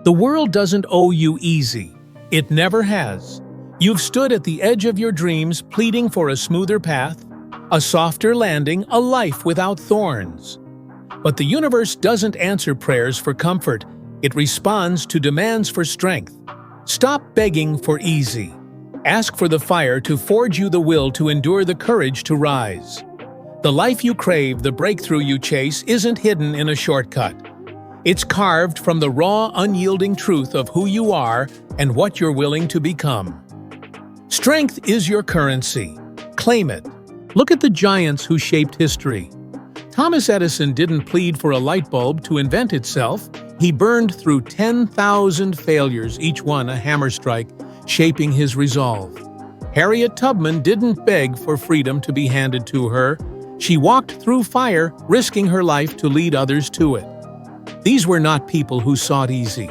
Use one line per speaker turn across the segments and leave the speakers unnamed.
The world doesn't owe you easy. It never has. You've stood at the edge of your dreams pleading for a smoother path, a softer landing, a life without thorns. But the universe doesn't answer prayers for comfort. It responds to demands for strength. Stop begging for easy. Ask for the fire to forge you the will to endure, the courage to rise. The life you crave, the breakthrough you chase, isn't hidden in a shortcut. It's carved from the raw, unyielding truth of who you are and what you're willing to become. Strength is your currency. Claim it. Look at the giants who shaped history. Thomas Edison didn't plead for a light bulb to invent itself. He burned through 10,000 failures, each one a hammer strike, shaping his resolve. Harriet Tubman didn't beg for freedom to be handed to her. She walked through fire, risking her life to lead others to it. These were not people who sought easy.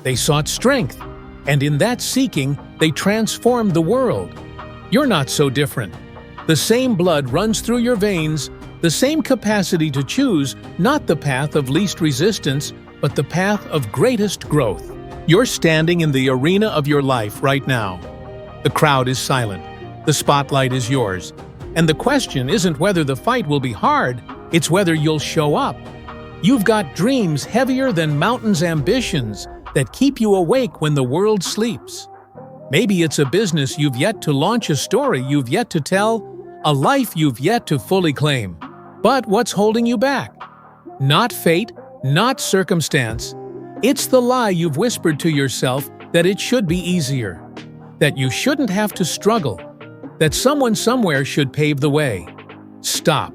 They sought strength, and in that seeking, they transformed the world. You're not so different. The same blood runs through your veins, the same capacity to choose, not the path of least resistance, but the path of greatest growth. You're standing in the arena of your life right now. The crowd is silent. The spotlight is yours. And the question isn't whether the fight will be hard, it's whether you'll show up. You've got dreams heavier than mountains, ambitions that keep you awake when the world sleeps. Maybe it's a business you've yet to launch, a story you've yet to tell, a life you've yet to fully claim. But what's holding you back? Not fate, not circumstance. It's the lie you've whispered to yourself that it should be easier, that you shouldn't have to struggle, that someone somewhere should pave the way. Stop.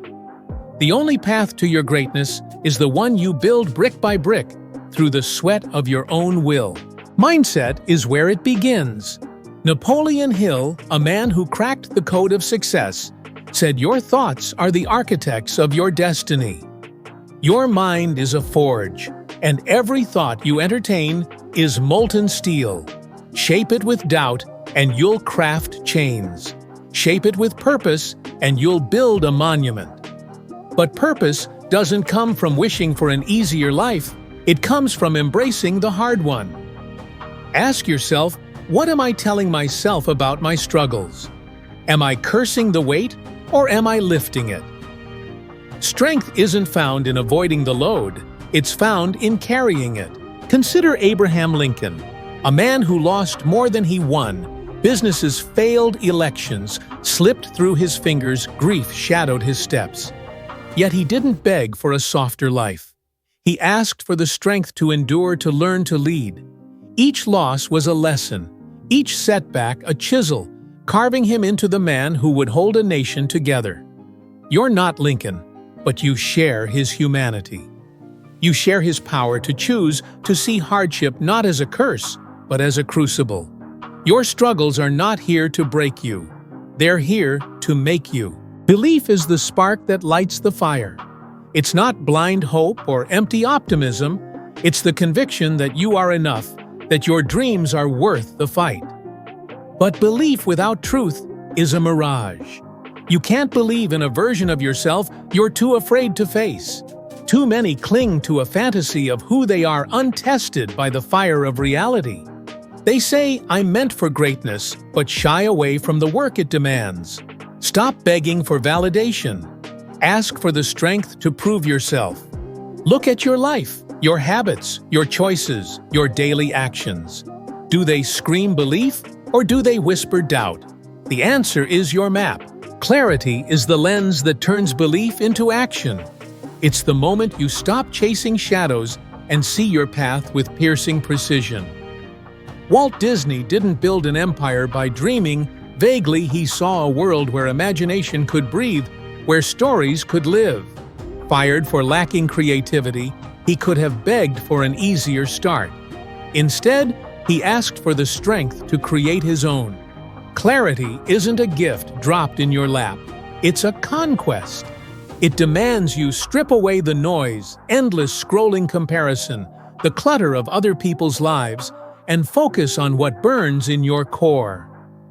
The only path to your greatness is the one you build brick by brick through the sweat of your own will. Mindset is where it begins. Napoleon Hill, a man who cracked the code of success, said your thoughts are the architects of your destiny. Your mind is a forge, and every thought you entertain is molten steel. Shape it with doubt, and you'll craft chains. Shape it with purpose, and you'll build a monument. But purpose doesn't come from wishing for an easier life. It comes from embracing the hard one. Ask yourself, what am I telling myself about my struggles? Am I cursing the weight, or am I lifting it? Strength isn't found in avoiding the load. It's found in carrying it. Consider Abraham Lincoln, a man who lost more than he won. Businesses failed, elections slipped through his fingers, grief shadowed his steps. Yet he didn't beg for a softer life. He asked for the strength to endure, to learn, to lead. Each loss was a lesson, each setback a chisel, carving him into the man who would hold a nation together. You're not Lincoln, but you share his humanity. You share his power to choose to see hardship not as a curse, but as a crucible. Your struggles are not here to break you. They're here to make you. Belief is the spark that lights the fire. It's not blind hope or empty optimism. It's the conviction that you are enough, that your dreams are worth the fight. But belief without truth is a mirage. You can't believe in a version of yourself you're too afraid to face. Too many cling to a fantasy of who they are, untested by the fire of reality. They say, I'm meant for greatness, but shy away from the work it demands. Stop begging for validation. Ask for the strength to prove yourself. Look at your life, your habits, your choices, your daily actions. Do they scream belief, or do they whisper doubt? The answer is your map. Clarity is the lens that turns belief into action. It's the moment you stop chasing shadows and see your path with piercing precision. Walt Disney didn't build an empire by dreaming. Vaguely, he saw a world where imagination could breathe, where stories could live. Fired for lacking creativity, he could have begged for an easier start. Instead, he asked for the strength to create his own. Clarity isn't a gift dropped in your lap. It's a conquest. It demands you strip away the noise, endless scrolling comparison, the clutter of other people's lives, and focus on what burns in your core.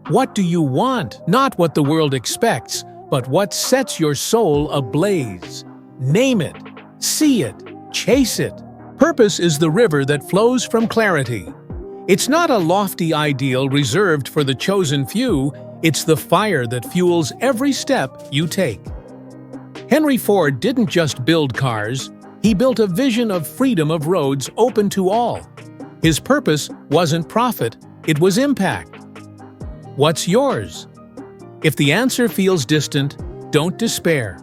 What do you want? Not what the world expects, but what sets your soul ablaze. Name it, see it, chase it. Purpose is the river that flows from clarity. It's not a lofty ideal reserved for the chosen few, it's the fire that fuels every step you take. Henry Ford didn't just build cars, he built a vision of freedom of roads open to all. His purpose wasn't profit, it was impact. What's yours? If the answer feels distant, don't despair.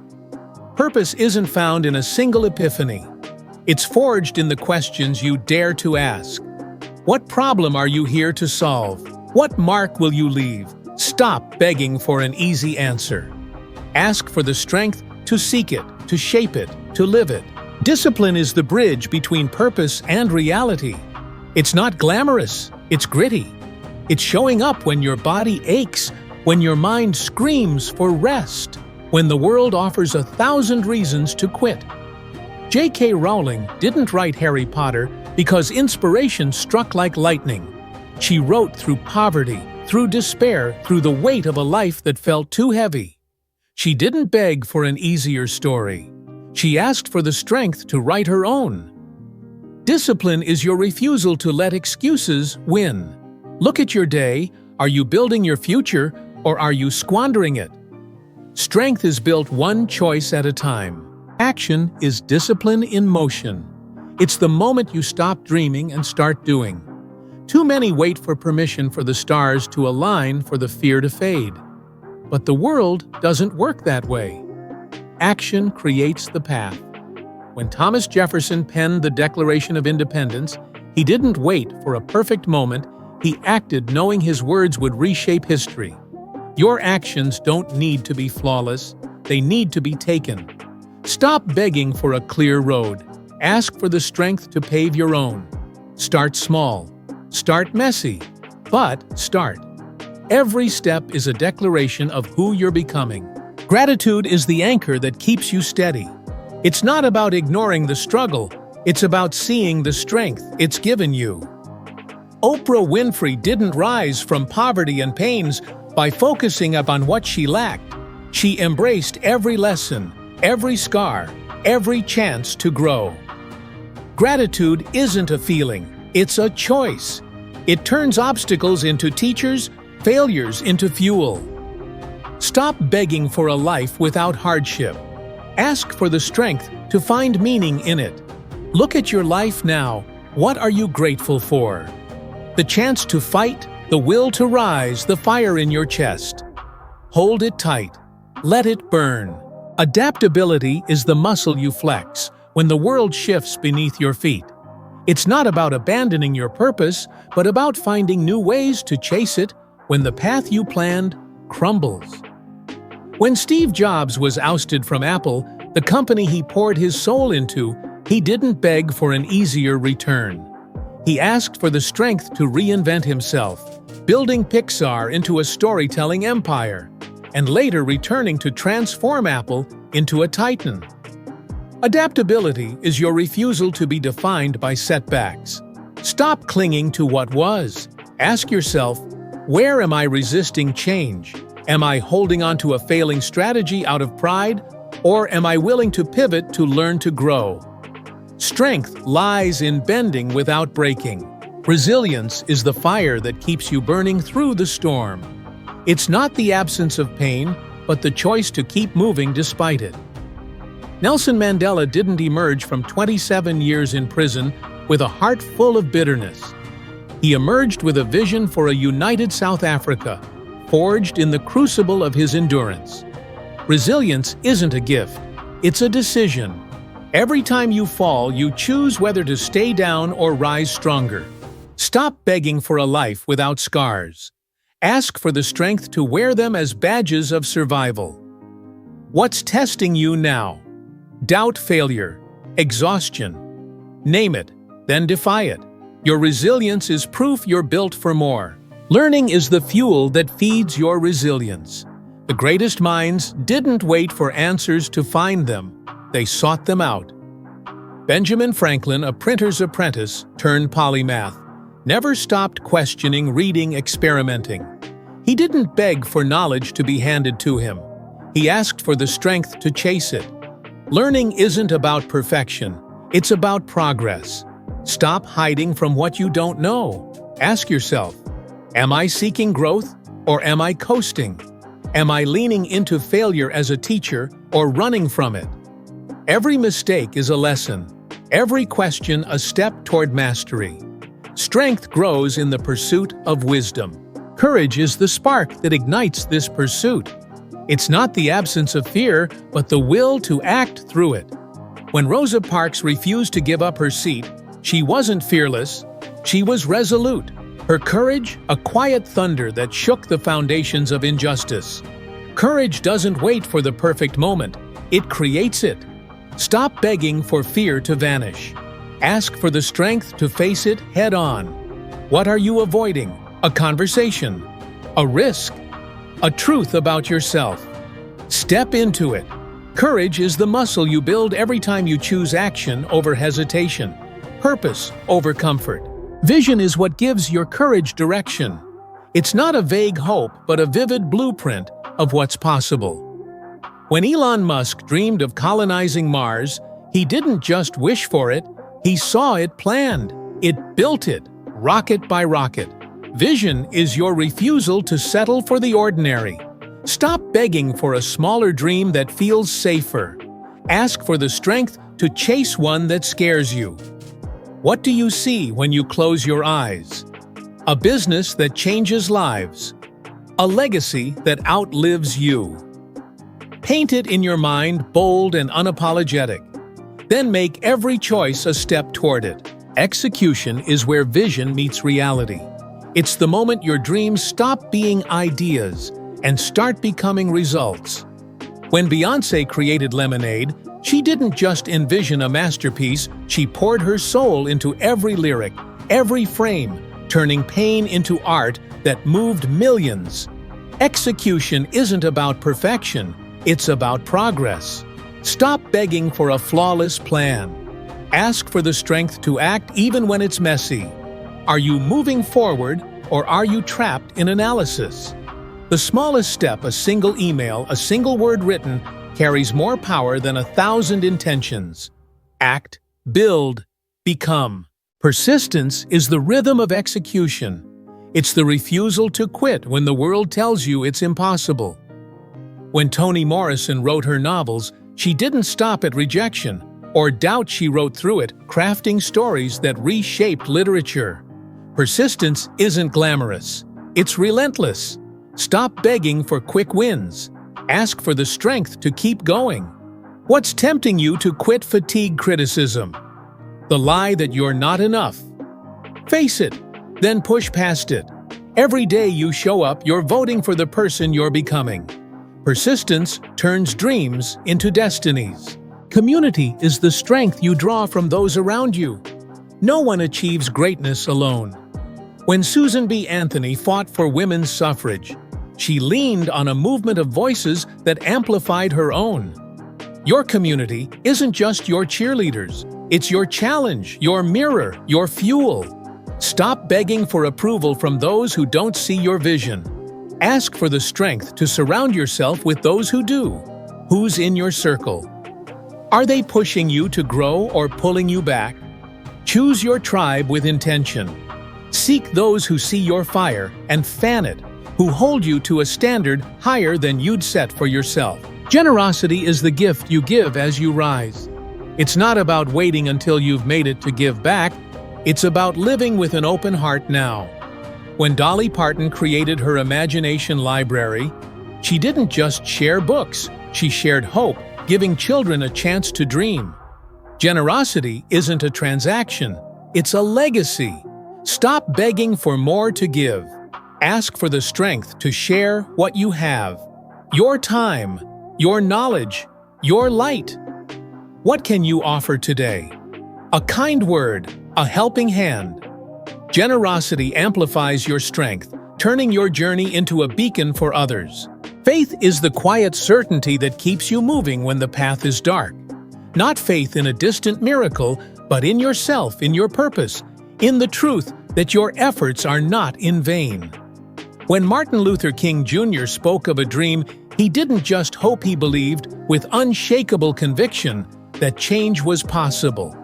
Purpose isn't found in a single epiphany. It's forged in the questions you dare to ask. What problem are you here to solve? What mark will you leave? Stop begging for an easy answer. Ask for the strength to seek it, to shape it, to live it. Discipline is the bridge between purpose and reality. It's not glamorous, it's gritty. It's showing up when your body aches, when your mind screams for rest, when the world offers 1,000 reasons to quit. J.K. Rowling didn't write Harry Potter because inspiration struck like lightning. She wrote through poverty, through despair, through the weight of a life that felt too heavy. She didn't beg for an easier story. She asked for the strength to write her own. Discipline is your refusal to let excuses win. Look at your day. Are you building your future, or are you squandering it? Strength is built one choice at a time. Action is discipline in motion. It's the moment you stop dreaming and start doing. Too many wait for permission for the stars to align for the fear to fade. But the world doesn't work that way. Action creates the path. When Thomas Jefferson penned the Declaration of Independence, he didn't wait for a perfect moment, he acted knowing his words would reshape history. Your actions don't need to be flawless, they need to be taken. Stop begging for a clear road. Ask for the strength to pave your own. Start small. Start messy. But start. Every step is a declaration of who you're becoming. Gratitude is the anchor that keeps you steady. It's not about ignoring the struggle, it's about seeing the strength it's given you. Oprah Winfrey didn't rise from poverty and pains by focusing upon what she lacked. She embraced every lesson, every scar, every chance to grow. Gratitude isn't a feeling, it's a choice. It turns obstacles into teachers, failures into fuel. Stop begging for a life without hardship. Ask for the strength to find meaning in it. Look at your life now. What are you grateful for? The chance to fight, the will to rise, the fire in your chest. Hold it tight. Let it burn. Adaptability is the muscle you flex when the world shifts beneath your feet. It's not about abandoning your purpose, but about finding new ways to chase it when the path you planned crumbles. When Steve Jobs was ousted from Apple, the company he poured his soul into, he didn't beg for an easier return. He asked for the strength to reinvent himself, building Pixar into a storytelling empire, and later returning to transform Apple into a titan. Adaptability is your refusal to be defined by setbacks. Stop clinging to what was. Ask yourself, where am I resisting change? Am I holding on to a failing strategy out of pride? Or am I willing to pivot to learn to grow? Strength lies in bending without breaking. Resilience is the fire that keeps you burning through the storm. It's not the absence of pain, but the choice to keep moving despite it. Nelson Mandela didn't emerge from 27 years in prison with a heart full of bitterness. He emerged with a vision for a united South Africa, forged in the crucible of his endurance. Resilience isn't a gift, it's a decision. Every time you fall, you choose whether to stay down or rise stronger. Stop begging for a life without scars. Ask for the strength to wear them as badges of survival. What's testing you now? Doubt, failure, exhaustion. Name it, then defy it. Your resilience is proof you're built for more. Learning is the fuel that feeds your resilience. The greatest minds didn't wait for answers to find them, they sought them out. Benjamin Franklin, a printer's apprentice turned polymath, never stopped questioning, reading, experimenting. He didn't beg for knowledge to be handed to him. He asked for the strength to chase it. Learning isn't about perfection, it's about progress. Stop hiding from what you don't know. Ask yourself, am I seeking growth or am I coasting? Am I leaning into failure as a teacher or running from it? Every mistake is a lesson. Every question a step toward mastery. Strength grows in the pursuit of wisdom. Courage is the spark that ignites this pursuit. It's not the absence of fear, but the will to act through it. When Rosa Parks refused to give up her seat, she wasn't fearless, she was resolute. Her courage, a quiet thunder that shook the foundations of injustice. Courage doesn't wait for the perfect moment, it creates it. Stop begging for fear to vanish. Ask for the strength to face it head-on. What are you avoiding? A conversation? A risk? A truth about yourself? Step into it. Courage is the muscle you build every time you choose action over hesitation, purpose over comfort. Vision is what gives your courage direction. It's not a vague hope, but a vivid blueprint of what's possible. When Elon Musk dreamed of colonizing Mars, he didn't just wish for it, he saw it planned. It built it, rocket by rocket. Vision is your refusal to settle for the ordinary. Stop begging for a smaller dream that feels safer. Ask for the strength to chase one that scares you. What do you see when you close your eyes? A business that changes lives. A legacy that outlives you. Paint it in your mind bold and unapologetic. Then make every choice a step toward it. Execution is where vision meets reality. It's the moment your dreams stop being ideas and start becoming results. When Beyoncé created Lemonade, she didn't just envision a masterpiece, she poured her soul into every lyric, every frame, turning pain into art that moved millions. Execution isn't about perfection, it's about progress. Stop begging for a flawless plan. Ask for the strength to act even when it's messy. Are you moving forward or are you trapped in analysis? The smallest step, a single email, a single word written, carries more power than 1,000 intentions. Act, build, become. Persistence is the rhythm of execution. It's the refusal to quit when the world tells you it's impossible. When Toni Morrison wrote her novels, she didn't stop at rejection or doubt. She wrote through it, crafting stories that reshaped literature. Persistence isn't glamorous. It's relentless. Stop begging for quick wins. Ask for the strength to keep going. What's tempting you to quit fatigue criticism? The lie that you're not enough. Face it, then push past it. Every day you show up, you're voting for the person you're becoming. Persistence turns dreams into destinies. Community is the strength you draw from those around you. No one achieves greatness alone. When Susan B. Anthony fought for women's suffrage, she leaned on a movement of voices that amplified her own. Your community isn't just your cheerleaders. It's your challenge, your mirror, your fuel. Stop begging for approval from those who don't see your vision. Ask for the strength to surround yourself with those who do. Who's in your circle? Are they pushing you to grow or pulling you back? Choose your tribe with intention. Seek those who see your fire and fan it, who hold you to a standard higher than you'd set for yourself. Generosity is the gift you give as you rise. It's not about waiting until you've made it to give back. It's about living with an open heart now. When Dolly Parton created her imagination library, she didn't just share books, she shared hope, giving children a chance to dream. Generosity isn't a transaction, it's a legacy. Stop begging for more to give. Ask for the strength to share what you have. Your time, your knowledge, your light. What can you offer today? A kind word, a helping hand. Generosity amplifies your strength, turning your journey into a beacon for others. Faith is the quiet certainty that keeps you moving when the path is dark. Not faith in a distant miracle, but in yourself, in your purpose, in the truth that your efforts are not in vain. When Martin Luther King Jr. spoke of a dream, he didn't just hope, he believed with unshakable conviction that change was possible.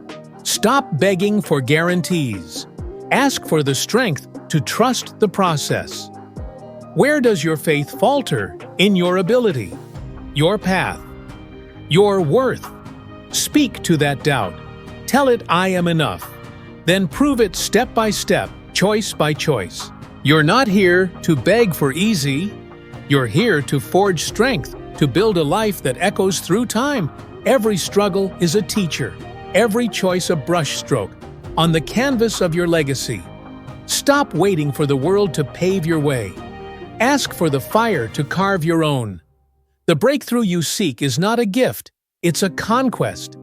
Stop begging for guarantees. Ask for the strength to trust the process. Where does your faith falter? In your ability, your path, your worth. Speak to that doubt. Tell it, I am enough. Then prove it step by step, choice by choice. You're not here to beg for easy. You're here to forge strength, to build a life that echoes through time. Every struggle is a teacher, every choice a brushstroke on the canvas of your legacy. Stop waiting for the world to pave your way. Ask for the fire to carve your own. The breakthrough you seek is not a gift, it's a conquest.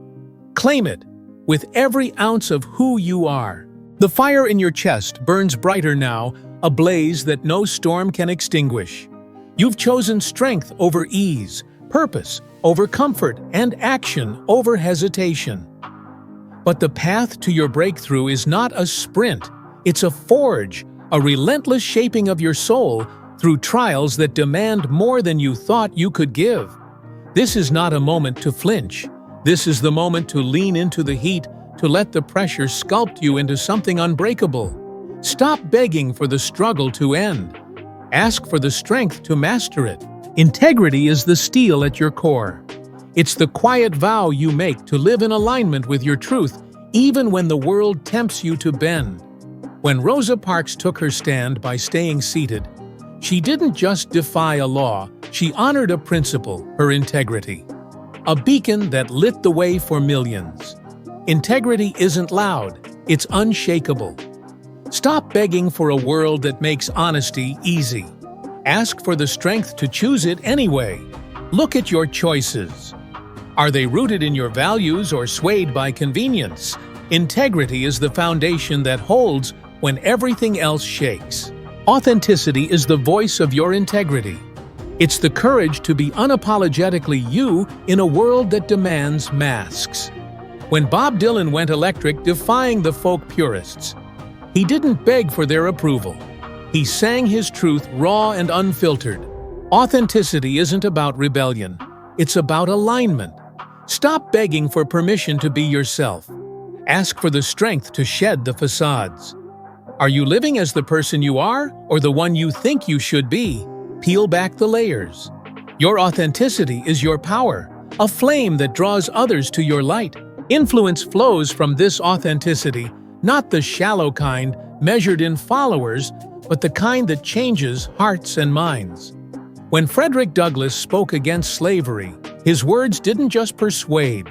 Claim it with every ounce of who you are. The fire in your chest burns brighter now, a blaze that no storm can extinguish. You've chosen strength over ease, purpose over comfort, and action over hesitation. But the path to your breakthrough is not a sprint, it's a forge, a relentless shaping of your soul through trials that demand more than you thought you could give. This is not a moment to flinch. This is the moment to lean into the heat, to let the pressure sculpt you into something unbreakable. Stop begging for the struggle to end. Ask for the strength to master it. Integrity is the steel at your core. It's the quiet vow you make to live in alignment with your truth, even when the world tempts you to bend. When Rosa Parks took her stand by staying seated, she didn't just defy a law, she honored a principle, her integrity. A beacon that lit the way for millions. Integrity isn't loud, it's unshakable. Stop begging for a world that makes honesty easy. Ask for the strength to choose it anyway. Look at your choices. Are they rooted in your values or swayed by convenience? Integrity is the foundation that holds when everything else shakes. Authenticity is the voice of your integrity. It's the courage to be unapologetically you in a world that demands masks. When Bob Dylan went electric, defying the folk purists, he didn't beg for their approval. He sang his truth raw and unfiltered. Authenticity isn't about rebellion. It's about alignment. Stop begging for permission to be yourself. Ask for the strength to shed the facades. Are you living as the person you are or the one you think you should be? Peel back the layers. Your authenticity is your power, a flame that draws others to your light. Influence flows from this authenticity, not the shallow kind measured in followers, but the kind that changes hearts and minds. When Frederick Douglass spoke against slavery, his words didn't just persuade.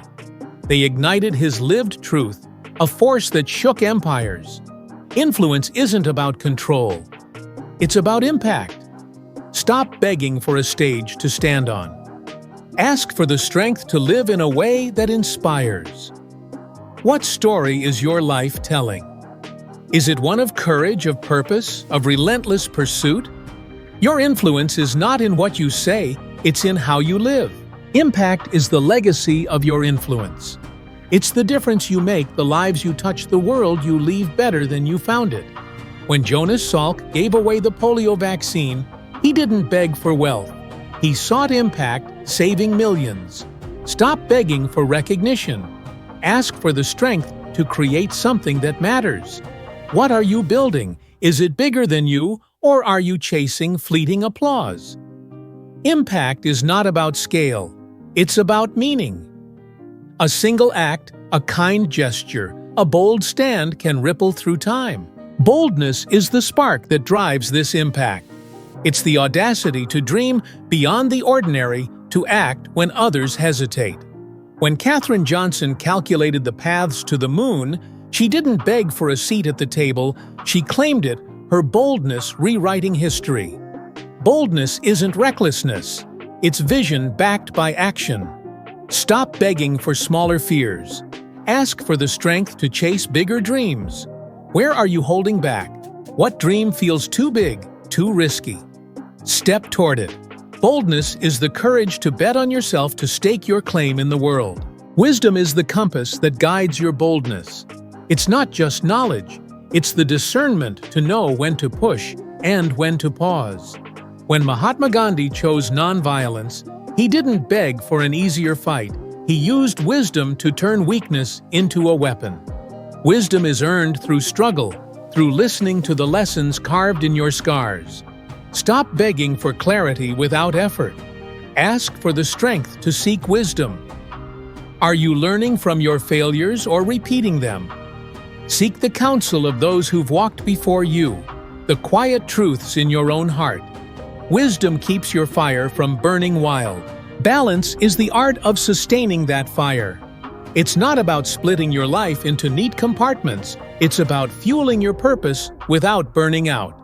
They ignited his lived truth, a force that shook empires. Influence isn't about control. It's about impact. Stop begging for a stage to stand on. Ask for the strength to live in a way that inspires. What story is your life telling? Is it one of courage, of purpose, of relentless pursuit? Your influence is not in what you say, it's in how you live. Impact is the legacy of your influence. It's the difference you make, the lives you touch, the world you leave better than you found it. When Jonas Salk gave away the polio vaccine, he didn't beg for wealth. He sought impact, saving millions. Stop begging for recognition. Ask for the strength to create something that matters. What are you building? Is it bigger than you, or are you chasing fleeting applause? Impact is not about scale. It's about meaning. A single act, a kind gesture, a bold stand can ripple through time. Boldness is the spark that drives this impact. It's the audacity to dream beyond the ordinary, to act when others hesitate. When Katherine Johnson calculated the paths to the moon, she didn't beg for a seat at the table, she claimed it, her boldness rewriting history. Boldness isn't recklessness, it's vision backed by action. Stop begging for smaller fears. Ask for the strength to chase bigger dreams. Where are you holding back? What dream feels too big, too risky? Step toward it. Boldness is the courage to bet on yourself, to stake your claim in the world. Wisdom is the compass that guides your boldness. It's not just knowledge, it's the discernment to know when to push and when to pause. When Mahatma Gandhi chose nonviolence, he didn't beg for an easier fight. He used wisdom to turn weakness into a weapon. Wisdom is earned through struggle, through listening to the lessons carved in your scars. Stop begging for clarity without effort. Ask for the strength to seek wisdom. Are you learning from your failures or repeating them? Seek the counsel of those who've walked before you, the quiet truths in your own heart. Wisdom keeps your fire from burning wild. Balance is the art of sustaining that fire. It's not about splitting your life into neat compartments. It's about fueling your purpose without burning out.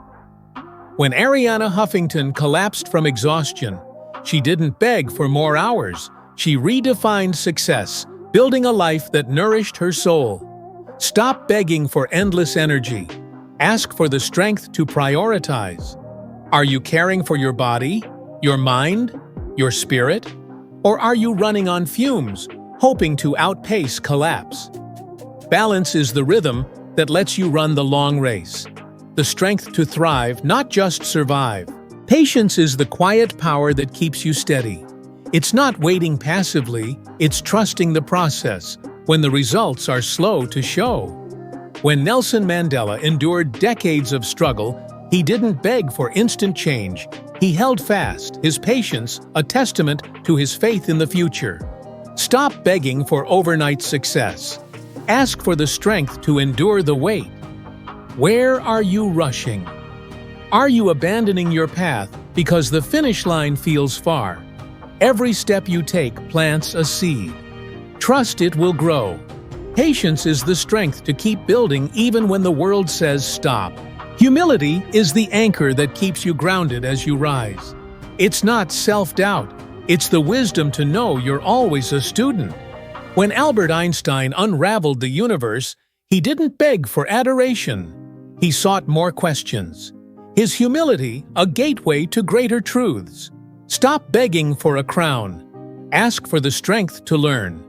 When Arianna Huffington collapsed from exhaustion, she didn't beg for more hours. She redefined success, building a life that nourished her soul. Stop begging for endless energy. Ask for the strength to prioritize. Are you caring for your body, your mind, your spirit? Or are you running on fumes, hoping to outpace collapse? Balance is the rhythm that lets you run the long race. The strength to thrive, not just survive. Patience is the quiet power that keeps you steady. It's not waiting passively, it's trusting the process when the results are slow to show. When Nelson Mandela endured decades of struggle, he didn't beg for instant change. He held fast, his patience a testament to his faith in the future. Stop begging for overnight success. Ask for the strength to endure the wait. Where are you rushing? Are you abandoning your path because the finish line feels far? Every step you take plants a seed. Trust it will grow. Patience is the strength to keep building even when the world says stop. Humility is the anchor that keeps you grounded as you rise. It's not self-doubt. It's the wisdom to know you're always a student. When Albert Einstein unraveled the universe, he didn't beg for adoration. He sought more questions. His humility, a gateway to greater truths. Stop begging for a crown. Ask for the strength to learn.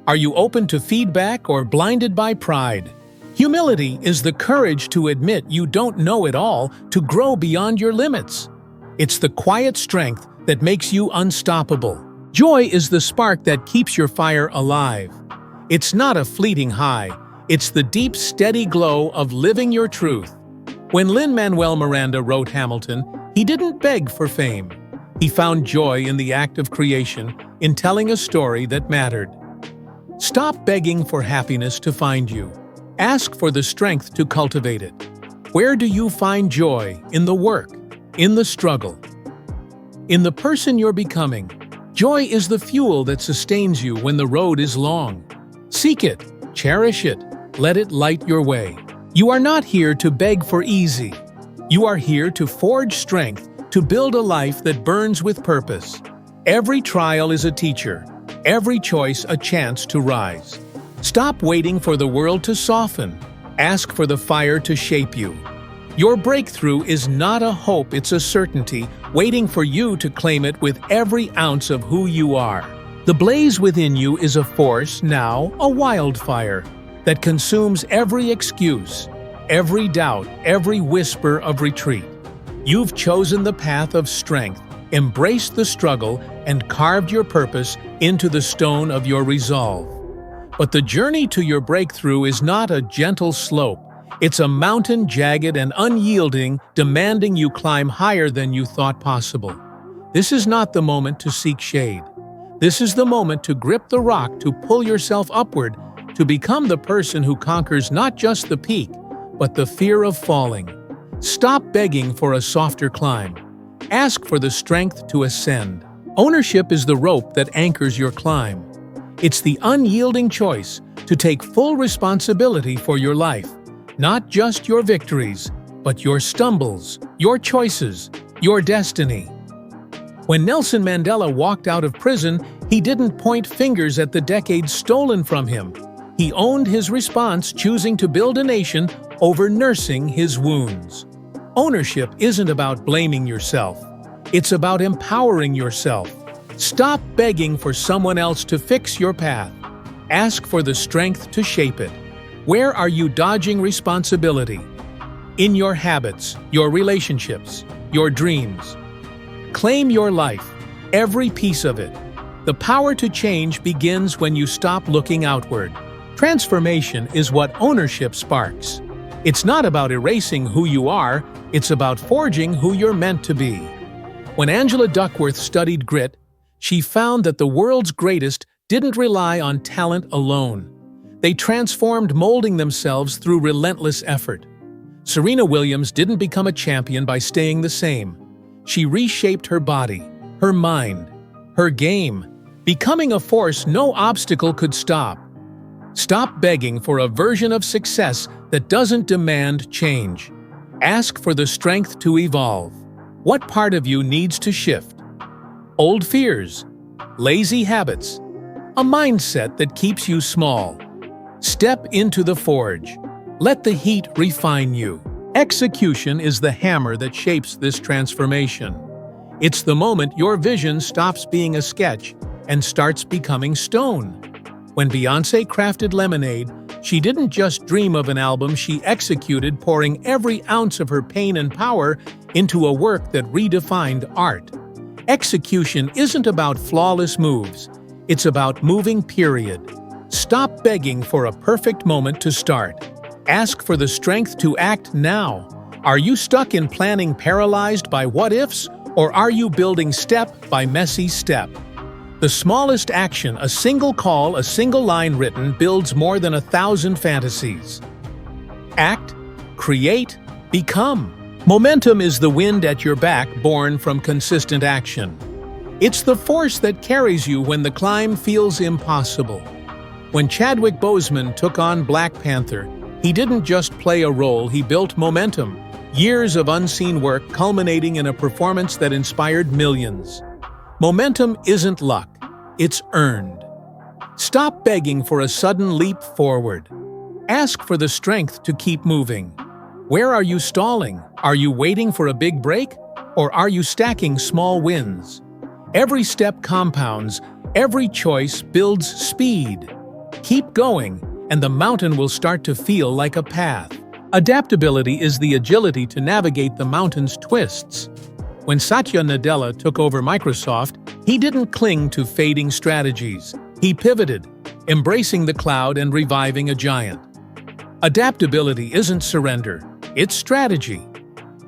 Are you open to feedback or blinded by pride? Humility is the courage to admit you don't know it all, to grow beyond your limits. It's the quiet strength that makes you unstoppable. Joy is the spark that keeps your fire alive. It's not a fleeting high. It's the deep, steady glow of living your truth. When Lin-Manuel Miranda wrote Hamilton, he didn't beg for fame. He found joy in the act of creation, in telling a story that mattered. Stop begging for happiness to find you. Ask for the strength to cultivate it. Where do you find joy? In the work, in the struggle, in the person you're becoming. Joy is the fuel that sustains you when the road is long. Seek it, cherish it, let it light your way. You are not here to beg for easy. You are here to forge strength, to build a life that burns with purpose. Every trial is a teacher. Every choice a chance to rise. Stop waiting for the world to soften. Ask for the fire to shape you. Your breakthrough is not a hope, it's a certainty, waiting for you to claim it with every ounce of who you are. The blaze within you is a force, now a wildfire, that consumes every excuse, every doubt, every whisper of retreat. You've chosen the path of strength, embraced the struggle, and carved your purpose into the stone of your resolve. But the journey to your breakthrough is not a gentle slope. It's a mountain, jagged and unyielding, demanding you climb higher than you thought possible. This is not the moment to seek shade. This is the moment to grip the rock, to pull yourself upward, to become the person who conquers not just the peak, but the fear of falling. Stop begging for a softer climb. Ask for the strength to ascend. Ownership is the rope that anchors your climb. It's the unyielding choice to take full responsibility for your life, not just your victories, but your stumbles, your choices, your destiny. When Nelson Mandela walked out of prison, he didn't point fingers at the decades stolen from him. He owned his response, choosing to build a nation over nursing his wounds. Ownership isn't about blaming yourself. It's about empowering yourself. Stop begging for someone else to fix your path. Ask for the strength to shape it. Where are you dodging responsibility? In your habits, your relationships, your dreams. Claim your life, every piece of it. The power to change begins when you stop looking outward. Transformation is what ownership sparks. It's not about erasing who you are, it's about forging who you're meant to be. When Angela Duckworth studied grit, she found that the world's greatest didn't rely on talent alone. They transformed, molding themselves through relentless effort. Serena Williams didn't become a champion by staying the same. She reshaped her body, her mind, her game, becoming a force no obstacle could stop. Stop begging for a version of success that doesn't demand change. Ask for the strength to evolve. What part of you needs to shift? Old fears, lazy habits, a mindset that keeps you small. Step into the forge. Let the heat refine you. Execution is the hammer that shapes this transformation. It's the moment your vision stops being a sketch and starts becoming stone. When Beyoncé crafted Lemonade, she didn't just dream of an album, she executed, pouring every ounce of her pain and power into a work that redefined art. Execution isn't about flawless moves, it's about moving, period. Stop begging for a perfect moment to start. Ask for the strength to act now. Are you stuck in planning, paralyzed by what-ifs, or are you building step by messy step? The smallest action, a single call, a single line written, builds more than 1,000 fantasies. Act, create, become. Momentum is the wind at your back born from consistent action. It's the force that carries you when the climb feels impossible. When Chadwick Boseman took on Black Panther, he didn't just play a role, he built momentum. Years of unseen work culminating in a performance that inspired millions. Momentum isn't luck, it's earned. Stop begging for a sudden leap forward. Ask for the strength to keep moving. Where are you stalling? Are you waiting for a big break? Or are you stacking small wins? Every step compounds, every choice builds speed. Keep going, and the mountain will start to feel like a path. Adaptability is the agility to navigate the mountain's twists. When Satya Nadella took over Microsoft, he didn't cling to fading strategies. He pivoted, embracing the cloud and reviving a giant. Adaptability isn't surrender, it's strategy.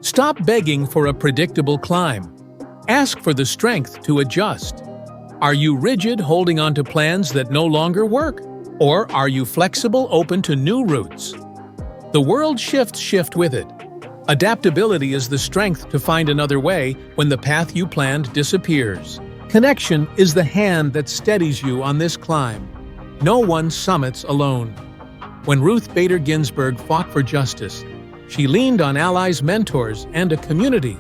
Stop begging for a predictable climb. Ask for the strength to adjust. Are you rigid, holding on to plans that no longer work? Or are you flexible, open to new routes? The world shifts, shift with it. Adaptability is the strength to find another way when the path you planned disappears. Connection is the hand that steadies you on this climb. No one summits alone. When Ruth Bader Ginsburg fought for justice, she leaned on allies, mentors, and a community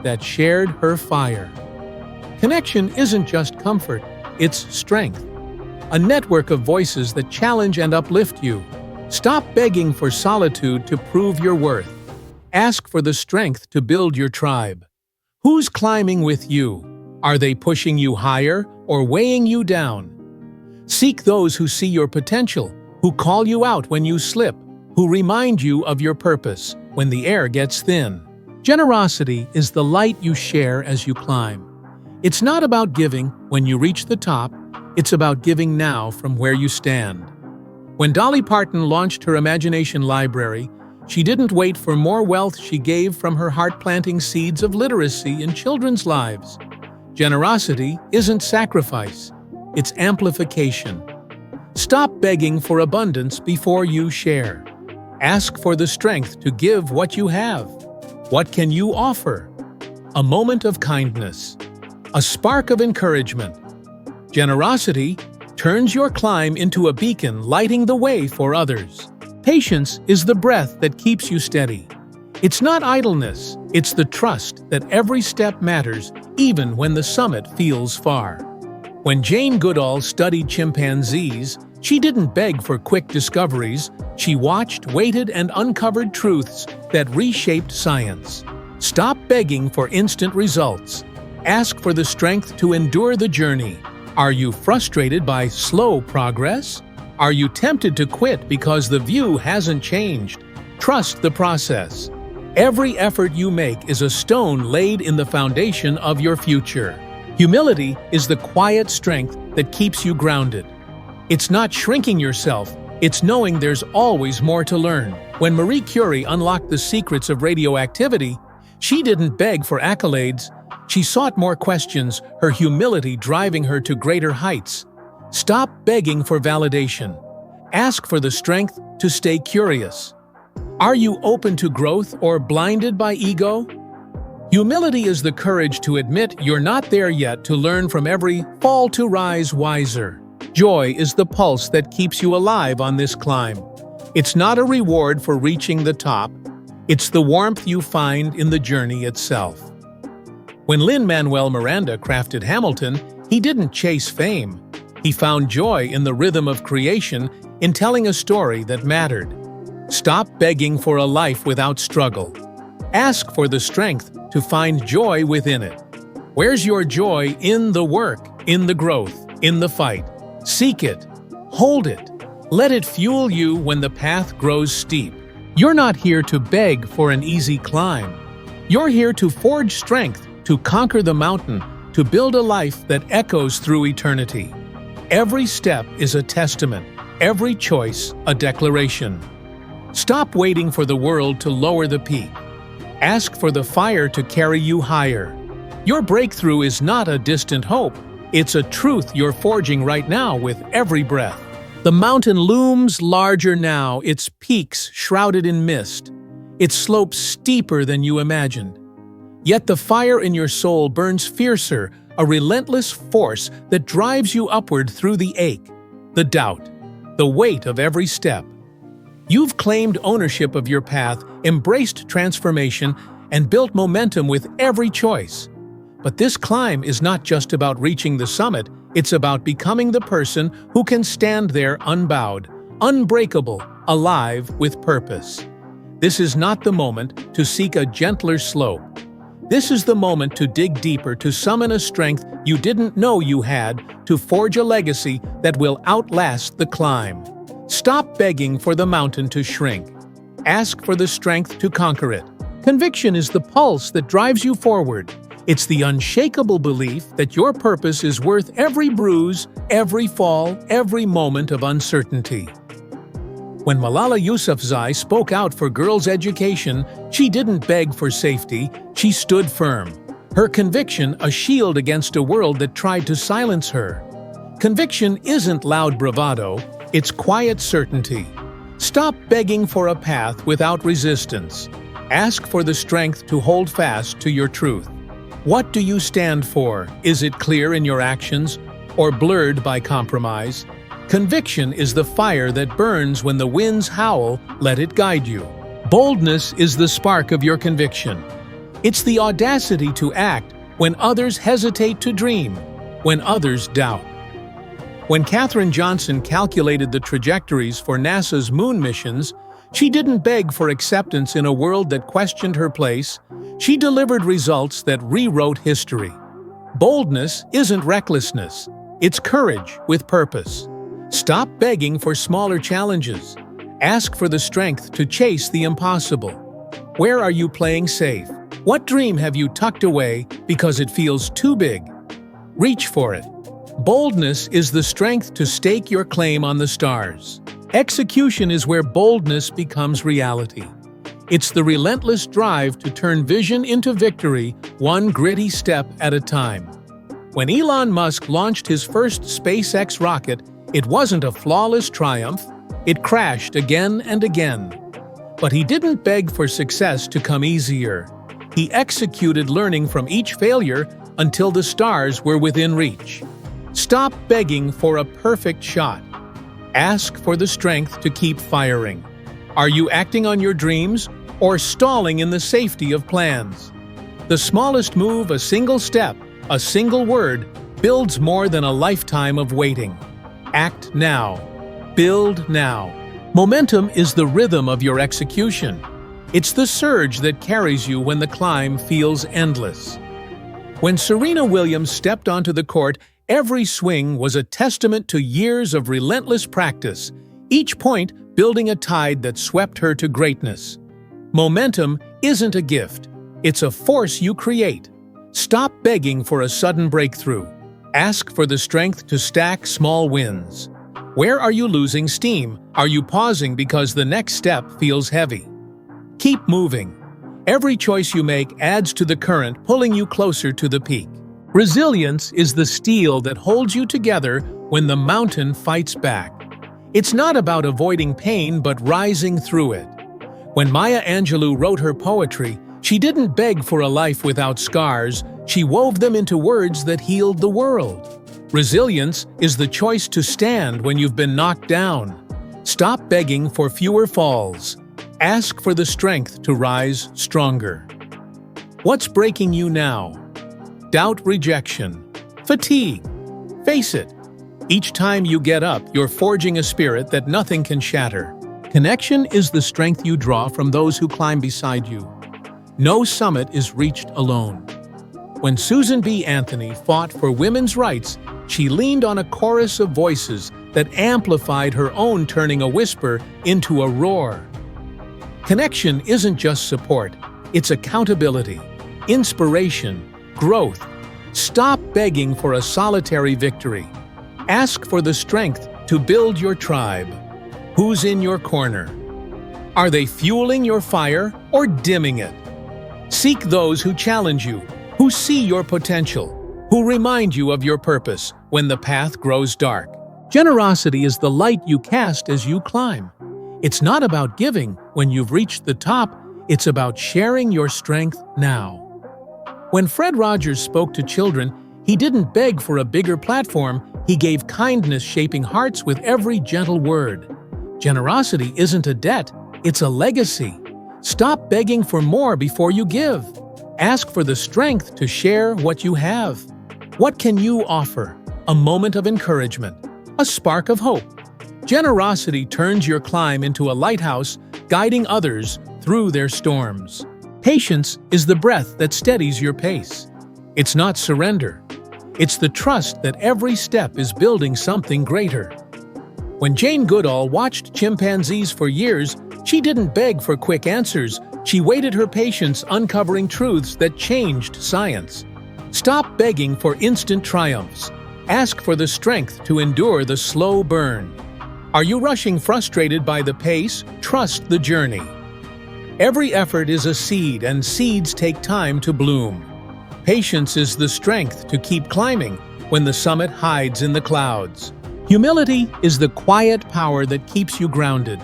that shared her fire. Connection isn't just comfort, it's strength. A network of voices that challenge and uplift you. Stop begging for solitude to prove your worth. Ask for the strength to build your tribe. Who's climbing with you? Are they pushing you higher or weighing you down? Seek those who see your potential, who call you out when you slip, who remind you of your purpose when the air gets thin. Generosity is the light you share as you climb. It's not about giving when you reach the top, it's about giving now from where you stand. When Dolly Parton launched her Imagination Library, she didn't wait for more wealth, she gave from her heart, planting seeds of literacy in children's lives. Generosity isn't sacrifice, it's amplification. Stop begging for abundance before you share. Ask for the strength to give what you have. What can you offer? A moment of kindness, a spark of encouragement. Generosity turns your climb into a beacon, lighting the way for others. Patience is the breath that keeps you steady. It's not idleness, it's the trust that every step matters, even when the summit feels far. When Jane Goodall studied chimpanzees, she didn't beg for quick discoveries, she watched, waited, and uncovered truths that reshaped science. Stop begging for instant results. Ask for the strength to endure the journey. Are you frustrated by slow progress? Are you tempted to quit because the view hasn't changed? Trust the process. Every effort you make is a stone laid in the foundation of your future. Humility is the quiet strength that keeps you grounded. It's not shrinking yourself, It's knowing there's always more to learn. When Marie Curie unlocked the secrets of radioactivity, she didn't beg for accolades. She sought more questions, her humility driving her to greater heights. Stop begging for validation. Ask for the strength to stay curious. Are you open to growth or blinded by ego? Humility is the courage to admit you're not there yet, to learn from every fall to rise wiser. Joy is the pulse that keeps you alive on this climb. It's not a reward for reaching the top. It's the warmth you find in the journey itself. When Lin-Manuel Miranda crafted Hamilton, he didn't chase fame. He found joy in the rhythm of creation, in telling a story that mattered. Stop begging for a life without struggle. Ask for the strength to find joy within it. Where's your joy? In the work, in the growth, in the fight. Seek it. Hold it. Let it fuel you when the path grows steep. You're not here to beg for an easy climb. You're here to forge strength, to conquer the mountain, to build a life that echoes through eternity. Every step is a testament, every choice a declaration. Stop waiting for the world to lower the peak. Ask for the fire to carry you higher. Your breakthrough is not a distant hope. It's a truth you're forging right now with every breath. The mountain looms larger now, its peaks shrouded in mist. Its slopes steeper than you imagined. Yet the fire in your soul burns fiercer, a relentless force that drives you upward through the ache, the doubt, the weight of every step. You've claimed ownership of your path, embraced transformation, and built momentum with every choice. But this climb is not just about reaching the summit, it's about becoming the person who can stand there unbowed, unbreakable, alive with purpose. This is not the moment to seek a gentler slope. This is the moment to dig deeper, to summon a strength you didn't know you had, to forge a legacy that will outlast the climb. Stop begging for the mountain to shrink. Ask for the strength to conquer it. Conviction is the pulse that drives you forward. It's the unshakable belief that your purpose is worth every bruise, every fall, every moment of uncertainty. When Malala Yousafzai spoke out for girls' education, she didn't beg for safety, she stood firm. Her conviction a shield against a world that tried to silence her. Conviction isn't loud bravado, it's quiet certainty. Stop begging for a path without resistance. Ask for the strength to hold fast to your truth. What do you stand for? Is it clear in your actions or blurred by compromise? Conviction is the fire that burns when the winds howl, let it guide you. Boldness is the spark of your conviction. It's the audacity to act when others hesitate, to dream when others doubt. When Katherine Johnson calculated the trajectories for NASA's moon missions, she didn't beg for acceptance in a world that questioned her place. She delivered results that rewrote history. Boldness isn't recklessness. It's courage with purpose. Stop begging for smaller challenges. Ask for the strength to chase the impossible. Where are you playing safe? What dream have you tucked away because it feels too big? Reach for it. Boldness is the strength to stake your claim on the stars. Execution is where boldness becomes reality. It's the relentless drive to turn vision into victory, one gritty step at a time. When Elon Musk launched his first SpaceX rocket, it wasn't a flawless triumph. It crashed again and again. But he didn't beg for success to come easier. He executed, learning from each failure until the stars were within reach. Stop begging for a perfect shot. Ask for the strength to keep firing. Are you acting on your dreams or stalling in the safety of plans? The smallest move, a single step, a single word, builds more than a lifetime of waiting. Act now. Build now. Momentum is the rhythm of your execution. It's the surge that carries you when the climb feels endless. When Serena Williams stepped onto the court, every swing was a testament to years of relentless practice, each point building a tide that swept her to greatness. Momentum isn't a gift, it's a force you create. Stop begging for a sudden breakthrough. Ask for the strength to stack small wins. Where are you losing steam? Are you pausing because the next step feels heavy? Keep moving. Every choice you make adds to the current, pulling you closer to the peak. Resilience is the steel that holds you together when the mountain fights back. It's not about avoiding pain, but rising through it. When Maya Angelou wrote her poetry, she didn't beg for a life without scars, she wove them into words that healed the world. Resilience is the choice to stand when you've been knocked down. Stop begging for fewer falls. Ask for the strength to rise stronger. What's breaking you now? Doubt, rejection, fatigue. Face it. Each time you get up, you're forging a spirit that nothing can shatter. Connection is the strength you draw from those who climb beside you. No summit is reached alone. When Susan B. Anthony fought for women's rights, she leaned on a chorus of voices that amplified her own, turning a whisper into a roar. Connection isn't just support, it's accountability, inspiration, growth. Stop begging for a solitary victory. Ask for the strength to build your tribe. Who's in your corner? Are they fueling your fire or dimming it? Seek those who challenge you, who see your potential, who remind you of your purpose when the path grows dark. Generosity is the light you cast as you climb. It's not about giving when you've reached the top, it's about sharing your strength now. When Fred Rogers spoke to children, he didn't beg for a bigger platform, he gave kindness, shaping hearts with every gentle word. Generosity isn't a debt, it's a legacy. Stop begging for more before you give. Ask for the strength to share what you have. What can you offer? A moment of encouragement, a spark of hope. Generosity turns your climb into a lighthouse, guiding others through their storms. Patience is the breath that steadies your pace. It's not surrender. It's the trust that every step is building something greater. When Jane Goodall watched chimpanzees for years, she didn't beg for quick answers. She waited her patience, uncovering truths that changed science. Stop begging for instant triumphs. Ask for the strength to endure the slow burn. Are you rushing, frustrated by the pace? Trust the journey. Every effort is a seed, and seeds take time to bloom. Patience is the strength to keep climbing when the summit hides in the clouds. Humility is the quiet power that keeps you grounded.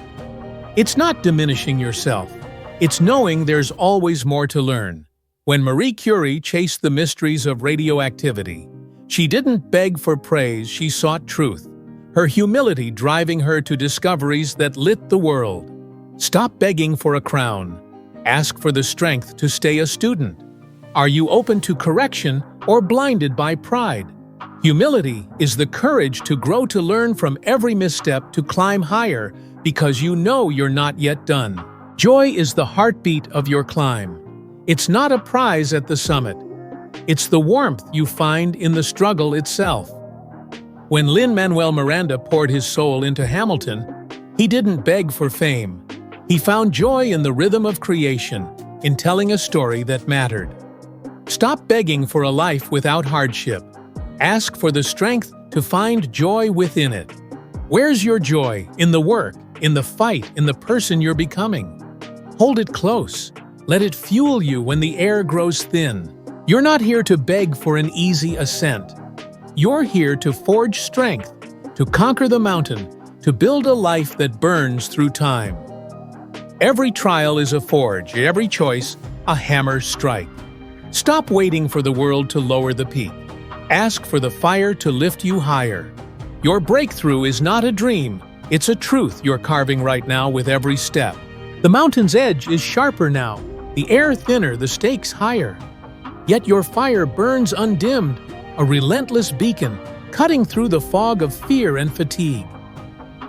It's not diminishing yourself. It's knowing there's always more to learn. When Marie Curie chased the mysteries of radioactivity, she didn't beg for praise, she sought truth. Her humility driving her to discoveries that lit the world. Stop begging for a crown. Ask for the strength to stay a student. Are you open to correction or blinded by pride? Humility is the courage to grow, to learn from every misstep, to climb higher because you know you're not yet done. Joy is the heartbeat of your climb. It's not a prize at the summit. It's the warmth you find in the struggle itself. When Lin-Manuel Miranda poured his soul into Hamilton, he didn't beg for fame. He found joy in the rhythm of creation, in telling a story that mattered. Stop begging for a life without hardship. Ask for the strength to find joy within it. Where's your joy? In the work, in the fight, in the person you're becoming. Hold it close. Let it fuel you when the air grows thin. You're not here to beg for an easy ascent. You're here to forge strength, to conquer the mountain, to build a life that burns through time. Every trial is a forge, every choice a hammer strike. Stop waiting for the world to lower the peak. Ask for the fire to lift you higher. Your breakthrough is not a dream, it's a truth you're carving right now with every step. The mountain's edge is sharper now, the air thinner, the stakes higher. Yet your fire burns undimmed, a relentless beacon, cutting through the fog of fear and fatigue.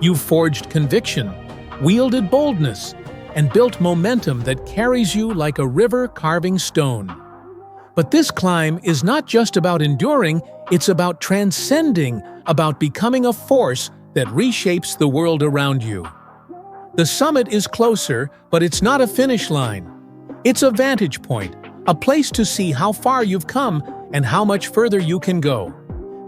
You've forged conviction, wielded boldness, and built momentum that carries you like a river carving stone. But this climb is not just about enduring, it's about transcending, about becoming a force that reshapes the world around you. The summit is closer, but it's not a finish line. It's a vantage point, a place to see how far you've come and how much further you can go.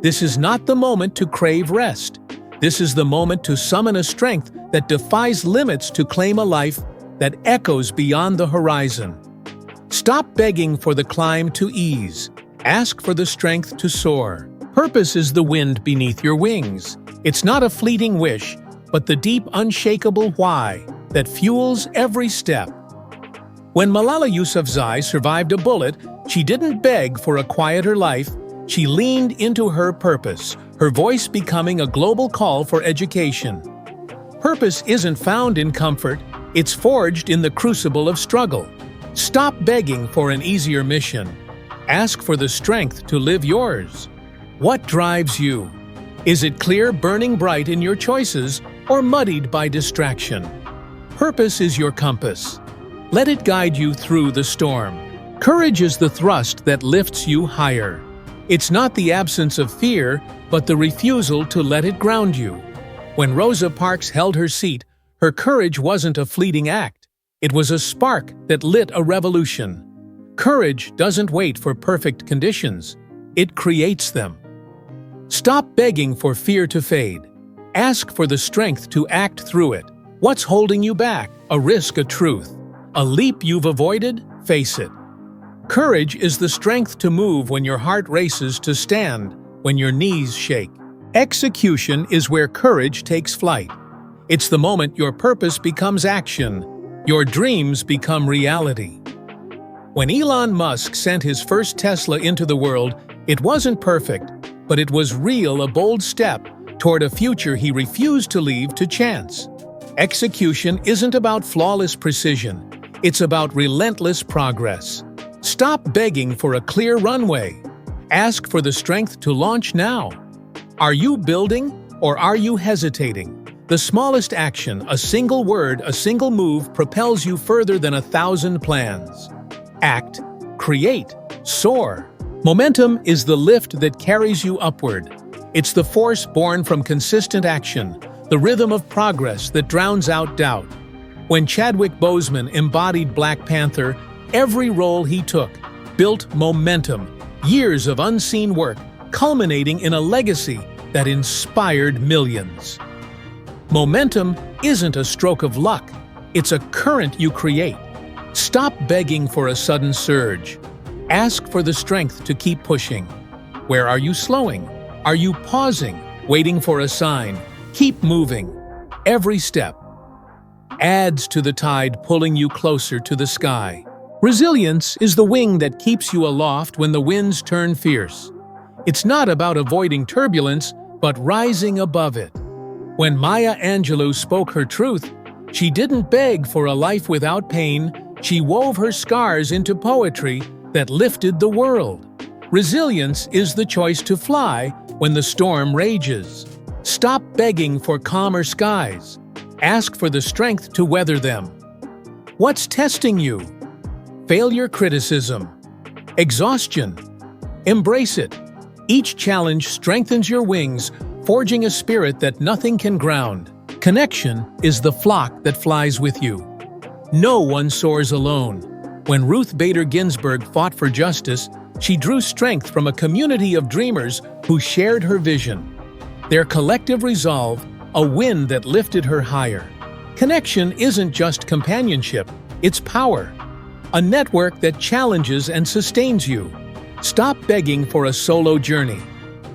This is not the moment to crave rest. This is the moment to summon a strength that defies limits to claim a life that echoes beyond the horizon. Stop begging for the climb to ease. Ask for the strength to soar. Purpose is the wind beneath your wings. It's not a fleeting wish, but the deep, unshakable why that fuels every step. When Malala Yousafzai survived a bullet, she didn't beg for a quieter life. She leaned into her purpose, her voice becoming a global call for education. Purpose isn't found in comfort, it's forged in the crucible of struggle. Stop begging for an easier mission. Ask for the strength to live yours. What drives you? Is it clear, burning bright in your choices, or muddied by distraction? Purpose is your compass. Let it guide you through the storm. Courage is the thrust that lifts you higher. It's not the absence of fear, but the refusal to let it ground you. When Rosa Parks held her seat, her courage wasn't a fleeting act. It was a spark that lit a revolution. Courage doesn't wait for perfect conditions. It creates them. Stop begging for fear to fade. Ask for the strength to act through it. What's holding you back? A risk, a truth. A leap you've avoided? Face it. Courage is the strength to move when your heart races, to stand when your knees shake. Execution is where courage takes flight. It's the moment your purpose becomes action, your dreams become reality. When Elon Musk sent his first Tesla into the world, it wasn't perfect, but it was real, a bold step toward a future he refused to leave to chance. Execution isn't about flawless precision, it's about relentless progress. Stop begging for a clear runway. Ask for the strength to launch now. Are you building or are you hesitating? The smallest action, a single word, a single move propels you further than 1,000 plans. Act, create, soar. Momentum is the lift that carries you upward. It's the force born from consistent action, the rhythm of progress that drowns out doubt. When Chadwick Boseman embodied Black Panther, every role he took built momentum, years of unseen work, culminating in a legacy that inspired millions. Momentum isn't a stroke of luck, it's a current you create. Stop begging for a sudden surge. Ask for the strength to keep pushing. Where are you slowing? Are you pausing, waiting for a sign? Keep moving. Every step adds to the tide, pulling you closer to the sky. Resilience is the wing that keeps you aloft when the winds turn fierce. It's not about avoiding turbulence, but rising above it. When Maya Angelou spoke her truth, she didn't beg for a life without pain, she wove her scars into poetry that lifted the world. Resilience is the choice to fly when the storm rages. Stop begging for calmer skies. Ask for the strength to weather them. What's testing you? Failure, criticism, exhaustion. Embrace it. Each challenge strengthens your wings, forging a spirit that nothing can ground. Connection is the flock that flies with you. No one soars alone. When Ruth Bader Ginsburg fought for justice, she drew strength from a community of dreamers who shared her vision. Their collective resolve, a wind that lifted her higher. Connection isn't just companionship, it's power. A network that challenges and sustains you. Stop begging for a solo journey.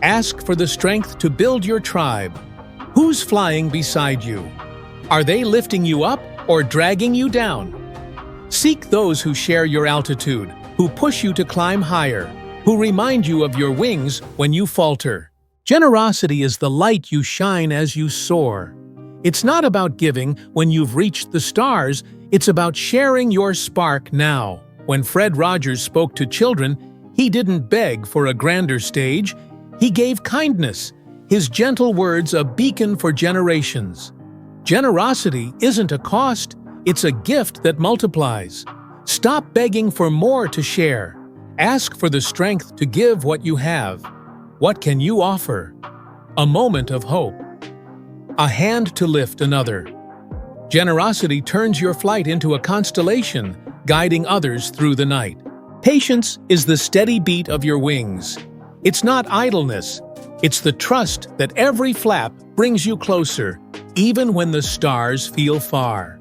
Ask for the strength to build your tribe. Who's flying beside you? Are they lifting you up or dragging you down? Seek those who share your altitude, who push you to climb higher, who remind you of your wings when you falter. Generosity is the light you shine as you soar. It's not about giving when you've reached the stars, it's about sharing your spark now. When Fred Rogers spoke to children, he didn't beg for a grander stage, he gave kindness, his gentle words a beacon for generations. Generosity isn't a cost, it's a gift that multiplies. Stop begging for more to share. Ask for the strength to give what you have. What can you offer? A moment of hope. A hand to lift another. Generosity turns your flight into a constellation, guiding others through the night. Patience is the steady beat of your wings. It's not idleness. It's the trust that every flap brings you closer, even when the stars feel far.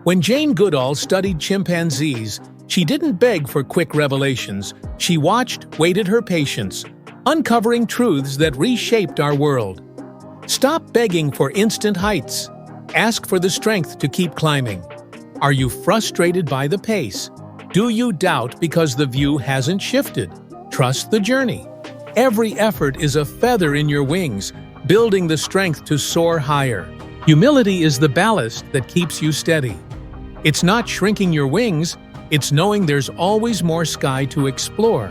When Jane Goodall studied chimpanzees, she didn't beg for quick revelations. She watched, waited her patience, uncovering truths that reshaped our world. Stop begging for instant heights. Ask for the strength to keep climbing. Are you frustrated by the pace? Do you doubt because the view hasn't shifted? Trust the journey. Every effort is a feather in your wings, building the strength to soar higher. Humility is the ballast that keeps you steady. It's not shrinking your wings, it's knowing there's always more sky to explore.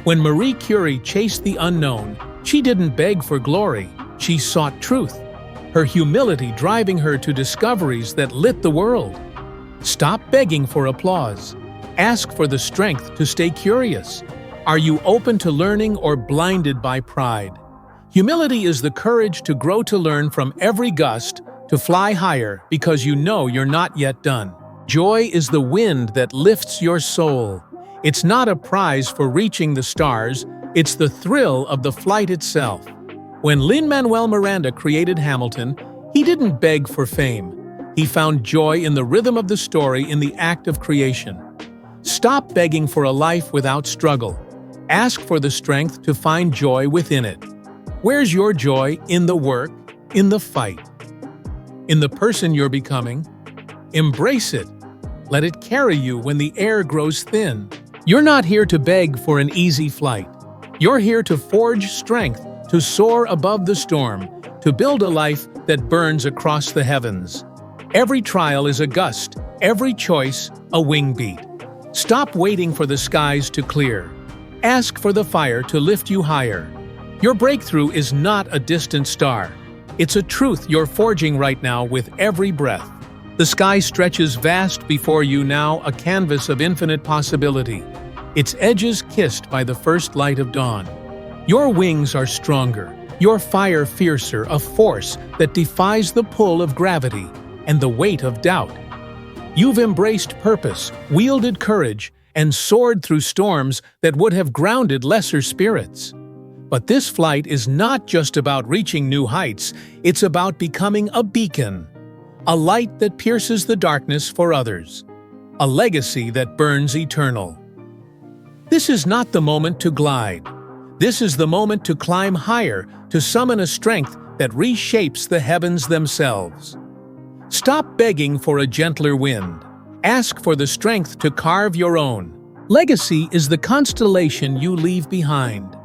When Marie Curie chased the unknown, she didn't beg for glory, she sought truth. Her humility driving her to discoveries that lit the world. Stop begging for applause. Ask for the strength to stay curious. Are you open to learning or blinded by pride? Humility is the courage to grow, to learn from every gust, to fly higher because you know you're not yet done. Joy is the wind that lifts your soul. It's not a prize for reaching the stars, it's the thrill of the flight itself. When Lin-Manuel Miranda created Hamilton, he didn't beg for fame. He found joy in the rhythm of the story, in the act of creation. Stop begging for a life without struggle. Ask for the strength to find joy within it. Where's your joy? In the work, in the fight, in the person you're becoming? Embrace it. Let it carry you when the air grows thin. You're not here to beg for an easy flight. You're here to forge strength, to soar above the storm, to build a life that burns across the heavens. Every trial is a gust, every choice a wing beat. Stop waiting for the skies to clear. Ask for the fire to lift you higher. Your breakthrough is not a distant star. It's a truth you're forging right now with every breath. The sky stretches vast before you now, a canvas of infinite possibility, its edges kissed by the first light of dawn. Your wings are stronger, your fire fiercer, a force that defies the pull of gravity and the weight of doubt. You've embraced purpose, wielded courage, and soared through storms that would have grounded lesser spirits. But this flight is not just about reaching new heights, it's about becoming a beacon, a light that pierces the darkness for others, a legacy that burns eternal. This is not the moment to glide. This is the moment to climb higher, to summon a strength that reshapes the heavens themselves. Stop begging for a gentler wind. Ask for the strength to carve your own. Legacy is the constellation you leave behind.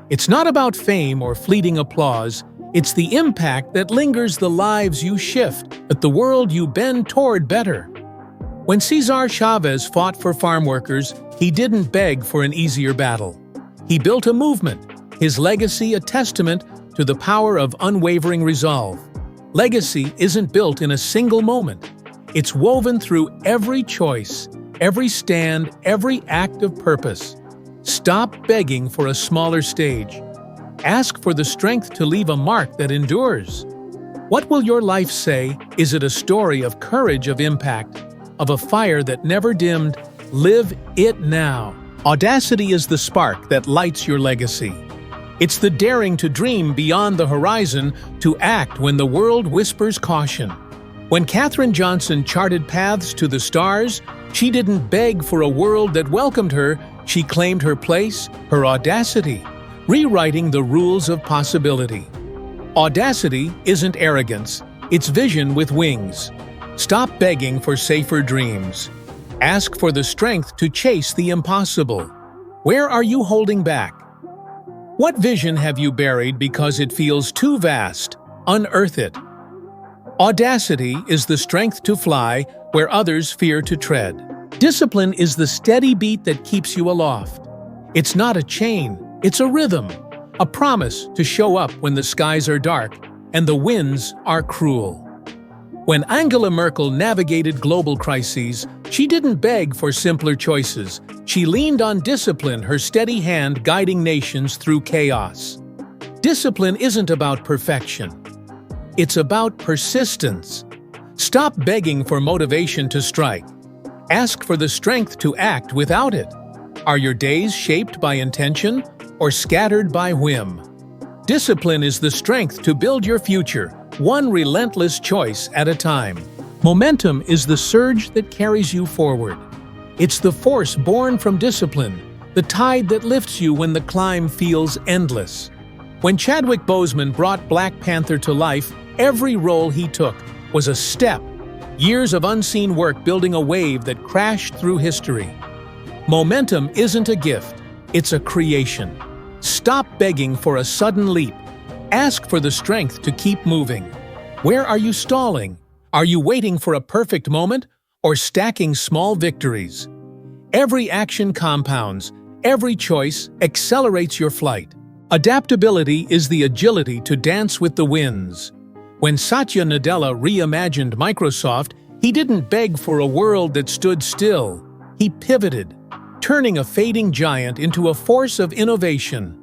It's not about fame or fleeting applause. It's the impact that lingers, the lives you shift, but the world you bend toward better. When Cesar Chavez fought for farm workers, he didn't beg for an easier battle. He built a movement, his legacy a testament to the power of unwavering resolve. Legacy isn't built in a single moment. It's woven through every choice, every stand, every act of purpose. Stop begging for a smaller stage. Ask for the strength to leave a mark that endures. What will your life say? Is it a story of courage, of impact, of a fire that never dimmed? Live it now. Audacity is the spark that lights your legacy. It's the daring to dream beyond the horizon, to act when the world whispers caution. When Katherine Johnson charted paths to the stars, she didn't beg for a world that welcomed her, she claimed her place, her audacity, rewriting the rules of possibility. Audacity isn't arrogance, it's vision with wings. Stop begging for safer dreams. Ask for the strength to chase the impossible. Where are you holding back? What vision have you buried because it feels too vast? Unearth it. Audacity is the strength to fly where others fear to tread. Discipline is the steady beat that keeps you aloft. It's not a chain, it's a rhythm, a promise to show up when the skies are dark and the winds are cruel. When Angela Merkel navigated global crises, she didn't beg for simpler choices. She leaned on discipline, her steady hand guiding nations through chaos. Discipline isn't about perfection. It's about persistence. Stop begging for motivation to strike. Ask for the strength to act without it. Are your days shaped by intention or scattered by whim. Discipline is the strength to build your future, one relentless choice at a time. Momentum is the surge that carries you forward. It's the force born from discipline, the tide that lifts you when the climb feels endless. When Chadwick Boseman brought Black Panther to life, every role he took was a step, years of unseen work building a wave that crashed through history. Momentum isn't a gift, it's a creation. Stop begging for a sudden leap. Ask for the strength to keep moving. Where are you stalling? Are you waiting for a perfect moment or stacking small victories? Every action compounds, every choice accelerates your flight. Adaptability is the agility to dance with the winds. When Satya Nadella reimagined Microsoft, he didn't beg for a world that stood still. He pivoted, turning a fading giant into a force of innovation.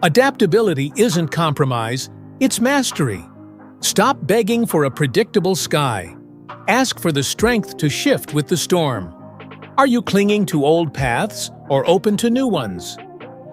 Adaptability isn't compromise, it's mastery. Stop begging for a predictable sky. Ask for the strength to shift with the storm. Are you clinging to old paths or open to new ones?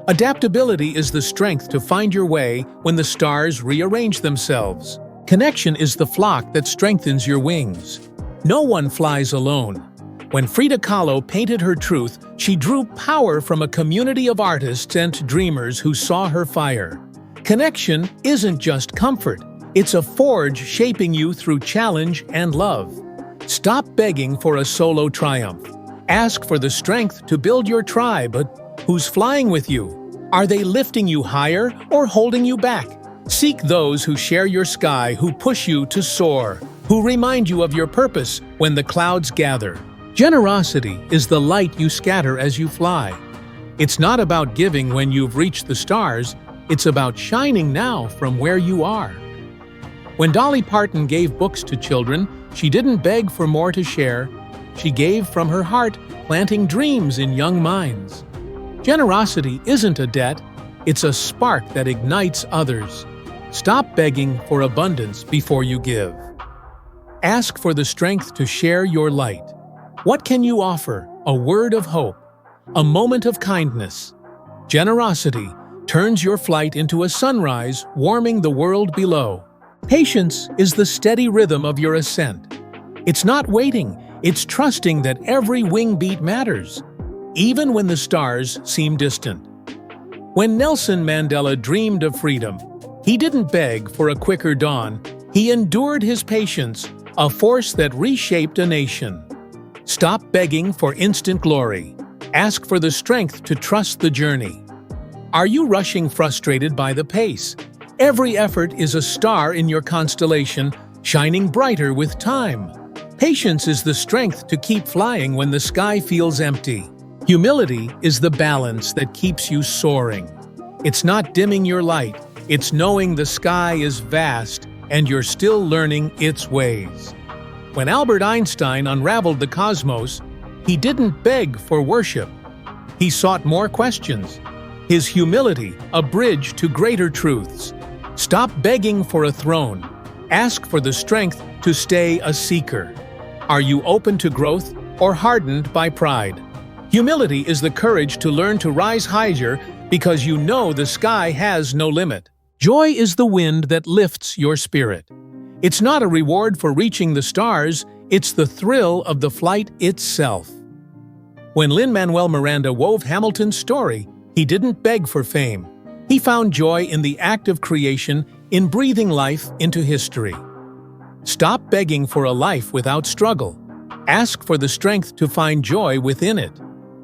Adaptability is the strength to find your way when the stars rearrange themselves. Connection is the flock that strengthens your wings. No one flies alone. When Frida Kahlo painted her truth, she drew power from a community of artists and dreamers who saw her fire. Connection isn't just comfort, it's a forge shaping you through challenge and love. Stop begging for a solo triumph. Ask for the strength to build your tribe, but who's flying with you? Are they lifting you higher or holding you back? Seek those who share your sky, who push you to soar, who remind you of your purpose when the clouds gather. Generosity is the light you scatter as you fly. It's not about giving when you've reached the stars, it's about shining now from where you are. When Dolly Parton gave books to children, she didn't beg for more to share. She gave from her heart, planting dreams in young minds. Generosity isn't a debt, it's a spark that ignites others. Stop begging for abundance before you give. Ask for the strength to share your light. What can you offer? A word of hope, a moment of kindness. Generosity turns your flight into a sunrise, warming the world below. Patience is the steady rhythm of your ascent. It's not waiting, it's trusting that every wing beat matters, even when the stars seem distant. When Nelson Mandela dreamed of freedom, he didn't beg for a quicker dawn. He endured his patience, a force that reshaped a nation. Stop begging for instant glory. Ask for the strength to trust the journey. Are you rushing frustrated by the pace? Every effort is a star in your constellation, shining brighter with time. Patience is the strength to keep flying when the sky feels empty. Humility is the balance that keeps you soaring. It's not dimming your light, it's knowing the sky is vast and you're still learning its ways. When Albert Einstein unraveled the cosmos, he didn't beg for worship. He sought more questions. His humility, a bridge to greater truths. Stop begging for a throne. Ask for the strength to stay a seeker. Are you open to growth or hardened by pride? Humility is the courage to learn to rise higher because you know the sky has no limit. Joy is the wind that lifts your spirit. It's not a reward for reaching the stars, it's the thrill of the flight itself. When Lin-Manuel Miranda wove Hamilton's story, he didn't beg for fame. He found joy in the act of creation, in breathing life into history. Stop begging for a life without struggle. Ask for the strength to find joy within it.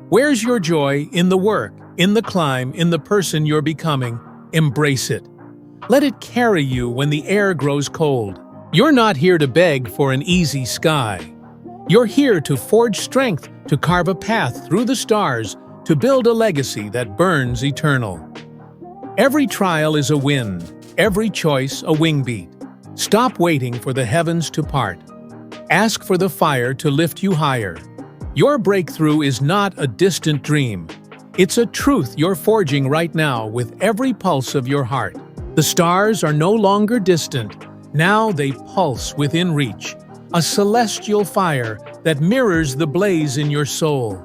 Where's your joy? In the work, in the climb, in the person you're becoming. Embrace it. Let it carry you when the air grows cold. You're not here to beg for an easy sky. You're here to forge strength, to carve a path through the stars, to build a legacy that burns eternal. Every trial is a win, every choice a wing beat. Stop waiting for the heavens to part. Ask for the fire to lift you higher. Your breakthrough is not a distant dream. It's a truth you're forging right now with every pulse of your heart. The stars are no longer distant. Now they pulse within reach, a celestial fire that mirrors the blaze in your soul.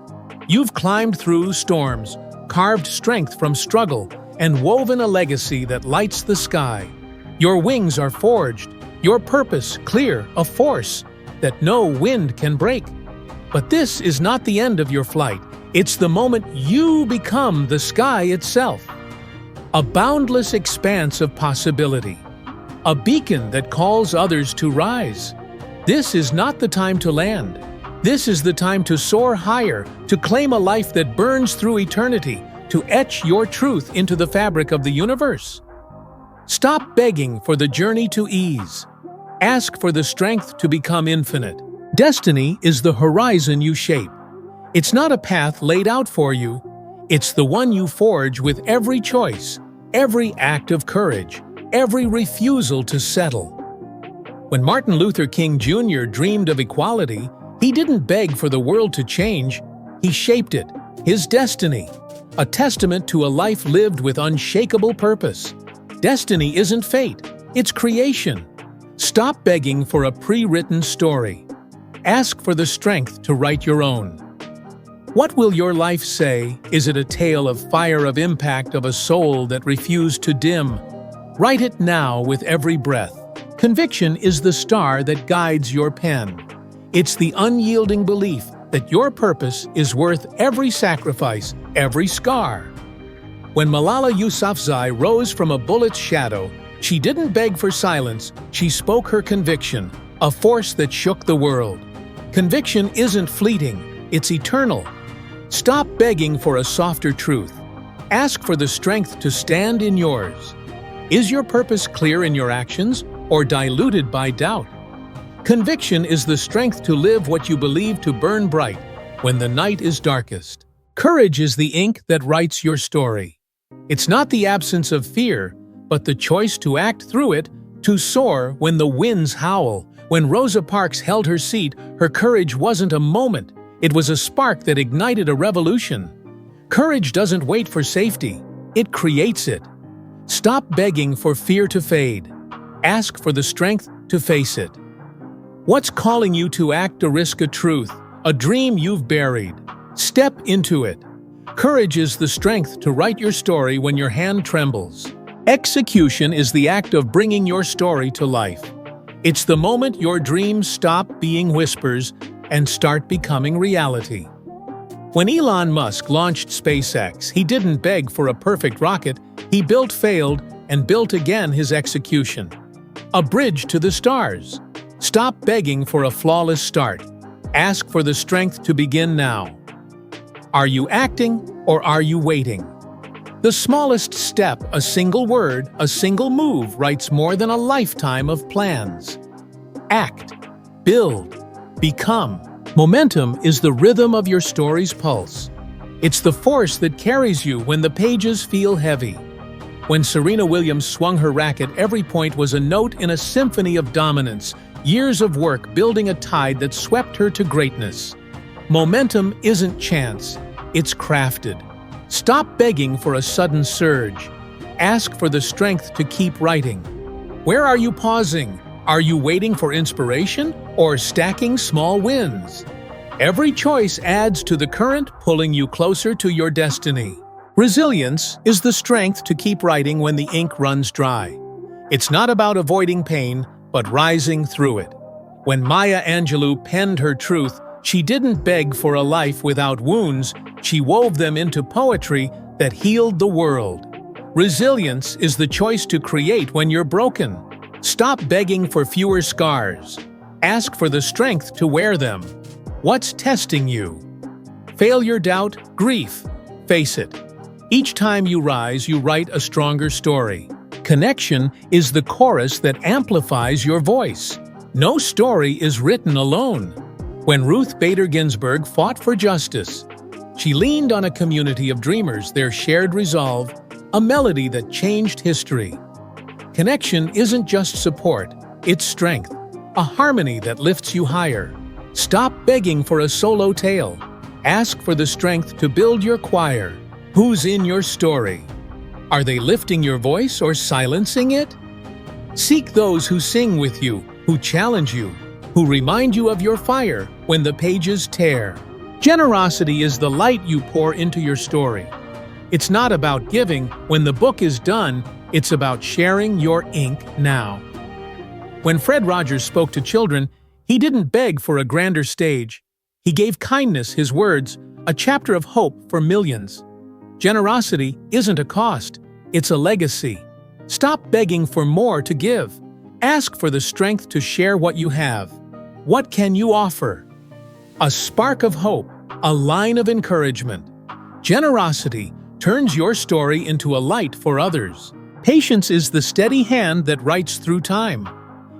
You've climbed through storms, carved strength from struggle and woven a legacy that lights the sky. Your wings are forged, your purpose clear, a force that no wind can break. But this is not the end of your flight. It's the moment you become the sky itself. A boundless expanse of possibility. A beacon that calls others to rise. This is not the time to land. This is the time to soar higher, to claim a life that burns through eternity, to etch your truth into the fabric of the universe. Stop begging for the journey to ease. Ask for the strength to become infinite. Destiny is the horizon you shape. It's not a path laid out for you. It's the one you forge with every choice, every act of courage, every refusal to settle. When Martin Luther King Jr. dreamed of equality, he didn't beg for the world to change. He shaped it, his destiny, a testament to a life lived with unshakable purpose. Destiny isn't fate, it's creation. Stop begging for a pre-written story. Ask for the strength to write your own. What will your life say? Is it a tale of fire, of impact, of a soul that refused to dim? Write it now with every breath. Conviction is the star that guides your pen. It's the unyielding belief that your purpose is worth every sacrifice, every scar. When Malala Yousafzai rose from a bullet's shadow, she didn't beg for silence, she spoke her conviction, a force that shook the world. Conviction isn't fleeting, it's eternal. Stop begging for a softer truth. Ask for the strength to stand in yours. Is your purpose clear in your actions or diluted by doubt? Conviction is the strength to live what you believe, to burn bright when the night is darkest. Courage is the ink that writes your story. It's not the absence of fear, but the choice to act through it, to soar when the winds howl. When Rosa Parks held her seat, her courage wasn't a moment. It was a spark that ignited a revolution. Courage doesn't wait for safety. It creates it. Stop begging for fear to fade. Ask for the strength to face it. What's calling you to act, to risk a truth, a dream you've buried? Step into it. Courage is the strength to write your story when your hand trembles. Execution is the act of bringing your story to life. It's the moment your dreams stop being whispers and start becoming reality. When Elon Musk launched SpaceX, he didn't beg for a perfect rocket. He built, failed, and built again his execution. A bridge to the stars. Stop begging for a flawless start. Ask for the strength to begin now. Are you acting or are you waiting? The smallest step, a single word, a single move writes more than a lifetime of plans. Act, build, become. Momentum is the rhythm of your story's pulse. It's the force that carries you when the pages feel heavy. When Serena Williams swung her racket, every point was a note in a symphony of dominance, years of work building a tide that swept her to greatness. Momentum isn't chance, it's crafted. Stop begging for a sudden surge. Ask for the strength to keep writing. Where are you pausing? Are you waiting for inspiration or stacking small wins? Every choice adds to the current, pulling you closer to your destiny. Resilience is the strength to keep writing when the ink runs dry. It's not about avoiding pain, but rising through it. When Maya Angelou penned her truth, she didn't beg for a life without wounds, she wove them into poetry that healed the world. Resilience is the choice to create when you're broken. Stop begging for fewer scars. Ask for the strength to wear them. What's testing you? Failure, doubt, grief. Face it. Each time you rise, you write a stronger story. Connection is the chorus that amplifies your voice. No story is written alone. When Ruth Bader Ginsburg fought for justice, she leaned on a community of dreamers, their shared resolve, a melody that changed history. Connection isn't just support, it's strength, a harmony that lifts you higher. Stop begging for a solo tale. Ask for the strength to build your choir. Who's in your story? Are they lifting your voice or silencing it? Seek those who sing with you, who challenge you, who remind you of your fire when the pages tear. Generosity is the light you pour into your story. It's not about giving when the book is done, it's about sharing your ink now. When Fred Rogers spoke to children, he didn't beg for a grander stage. He gave kindness his words, a chapter of hope for millions. Generosity isn't a cost, it's a legacy. Stop begging for more to give. Ask for the strength to share what you have. What can you offer? A spark of hope, a line of encouragement. Generosity turns your story into a light for others. Patience is the steady hand that writes through time.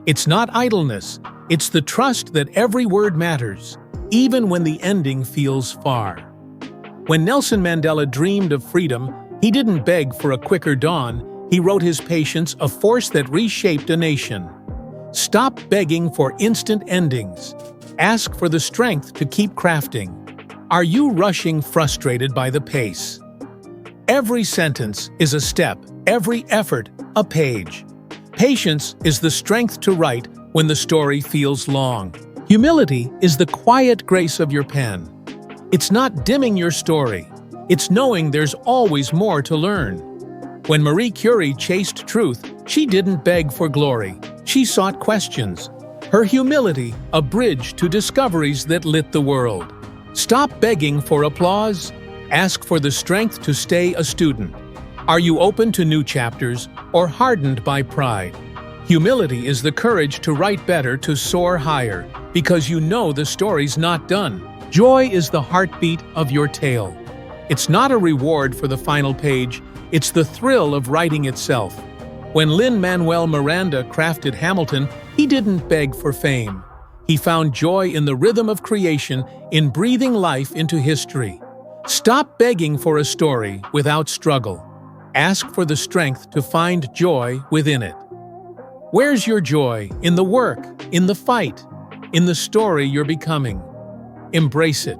It's not idleness, it's the trust that every word matters, even when the ending feels far. When Nelson Mandela dreamed of freedom, he didn't beg for a quicker dawn. He wrote his patience a force that reshaped a nation. Stop begging for instant endings. Ask for the strength to keep crafting. Are you rushing, frustrated by the pace? Every sentence is a step, every effort a page. Patience is the strength to write when the story feels long. Humility is the quiet grace of your pen. It's not dimming your story. It's knowing there's always more to learn. When Marie Curie chased truth, she didn't beg for glory. She sought questions. Her humility, a bridge to discoveries that lit the world. Stop begging for applause. Ask for the strength to stay a student. Are you open to new chapters or hardened by pride? Humility is the courage to write better, to soar higher, because you know the story's not done. Joy is the heartbeat of your tale. It's not a reward for the final page, it's the thrill of writing itself. When Lin-Manuel Miranda crafted Hamilton, he didn't beg for fame. He found joy in the rhythm of creation, in breathing life into history. Stop begging for a story without struggle. Ask for the strength to find joy within it. Where's your joy? In the work, in the fight, in the story you're becoming. Embrace it.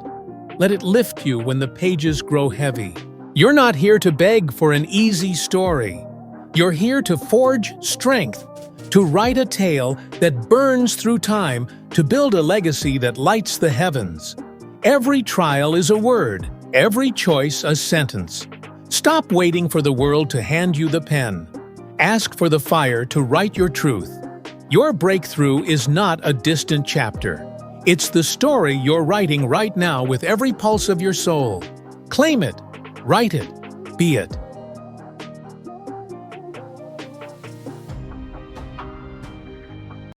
Let it lift you when the pages grow heavy. You're not here to beg for an easy story. You're here to forge strength, to write a tale that burns through time, to build a legacy that lights the heavens. Every trial is a word, every choice a sentence. Stop waiting for the world to hand you the pen. Ask for the fire to write your truth. Your breakthrough is not a distant chapter. It's the story you're writing right now with every pulse of your soul. Claim it, write it, be it.